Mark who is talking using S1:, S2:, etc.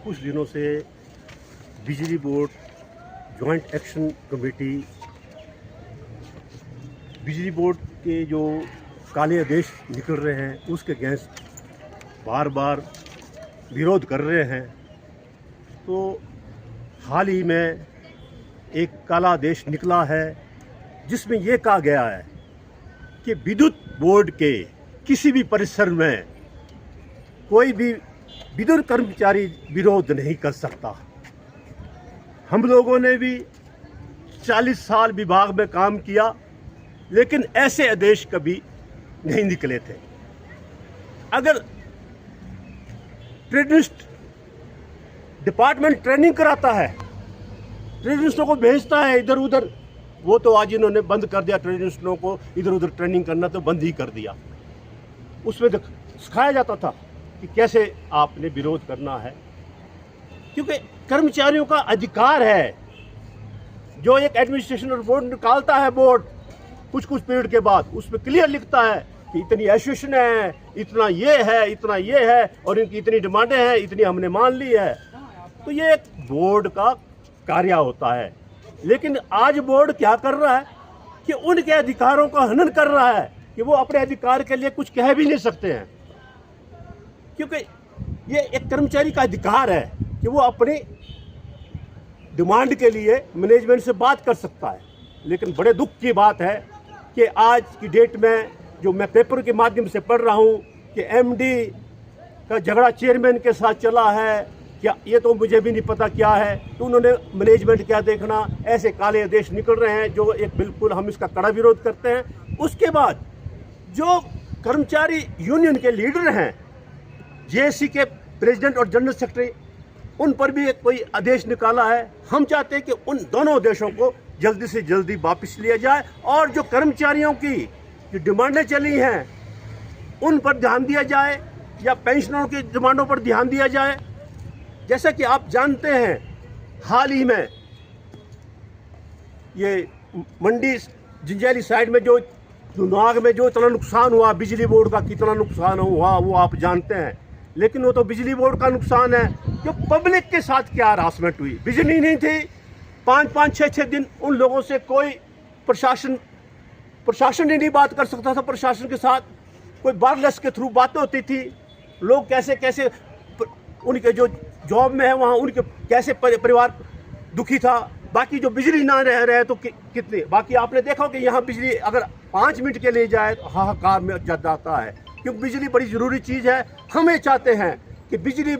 S1: कुछ दिनों से बिजली बोर्ड जॉइंट एक्शन कमेटी बिजली बोर्ड के जो काले आदेश निकल रहे हैं उसके अगेंस्ट बार बार विरोध कर रहे हैं। तो हाल ही में एक काला आदेश निकला है जिसमें यह कहा गया है कि विद्युत बोर्ड के किसी भी परिसर में कोई भी विद्युत कर्मचारी विरोध नहीं कर सकता। हम लोगों ने भी 40 साल विभाग में काम किया, लेकिन ऐसे आदेश कभी नहीं निकले थे। अगर ट्रेनिस्ट डिपार्टमेंट ट्रेनिंग कराता है, ट्रेनिस्टों को भेजता है इधर उधर, वो तो आज इन्होंने बंद कर दिया। ट्रेनिस्टों को इधर उधर ट्रेनिंग करना तो बंद ही कर दिया। उसमें सिखाया जाता था कि कैसे आपने विरोध करना है, क्योंकि कर्मचारियों का अधिकार है। जो एक एडमिनिस्ट्रेशन रिपोर्ट निकालता है बोर्ड कुछ पीरियड के बाद, उसमें क्लियर लिखता है कि इतनी एसोसिएशन है, इतना ये है, इतना ये है, और इनकी इतनी डिमांडें हैं, इतनी हमने मान ली है। तो ये एक बोर्ड का कार्य होता है। लेकिन आज बोर्ड क्या कर रहा है कि उनके अधिकारों का हनन कर रहा है कि वो अपने अधिकार के लिए कुछ कह भी नहीं सकते हैं, क्योंकि ये एक कर्मचारी का अधिकार है कि वो अपनी डिमांड के लिए मैनेजमेंट से बात कर सकता है। लेकिन बड़े दुख की बात है कि आज की डेट में जो मैं पेपर के माध्यम से पढ़ रहा हूँ कि एमडी का झगड़ा चेयरमैन के साथ चला है, क्या ये तो मुझे भी नहीं पता क्या है। तो उन्होंने मैनेजमेंट क्या देखना, ऐसे काले आदेश निकल रहे हैं जो एक बिल्कुल हम इसका कड़ा विरोध करते हैं। उसके बाद जो कर्मचारी यूनियन के लीडर हैं, जेएसी के प्रेसिडेंट और जनरल सेक्रेटरी, उन पर भी एक कोई आदेश निकाला है। हम चाहते हैं कि उन दोनों आदेशों को जल्दी से जल्दी वापस लिया जाए और जो कर्मचारियों की जो डिमांडें चली हैं उन पर ध्यान दिया जाए, या पेंशनरों की डिमांडों पर ध्यान दिया जाए। जैसा कि आप जानते हैं, हाल ही में ये मंडी जिंजैली साइड में जो नाग में जो इतना नुकसान हुआ, बिजली बोर्ड का कितना नुकसान हुआ वो आप जानते हैं। लेकिन वो तो बिजली बोर्ड का नुकसान है, जो पब्लिक के साथ क्या हरासमेंट हुई। बिजली नहीं थी, 5-5, 6-6 दिन उन लोगों से कोई प्रशासन ही नहीं बात कर सकता था। प्रशासन के साथ कोई वायरलेस के थ्रू बातें होती थी। लोग कैसे कैसे उनके जो जॉब में है वहाँ उनके कैसे परिवार दुखी था। बाकी जो बिजली ना रह रहे तो कितने, बाकी आपने देखा कि यहाँ बिजली अगर 5 मिनट के लिए जाए तो हाहाकार में जाता है, क्योंकि बिजली बड़ी ज़रूरी चीज़ है। हम ये चाहते हैं कि बिजली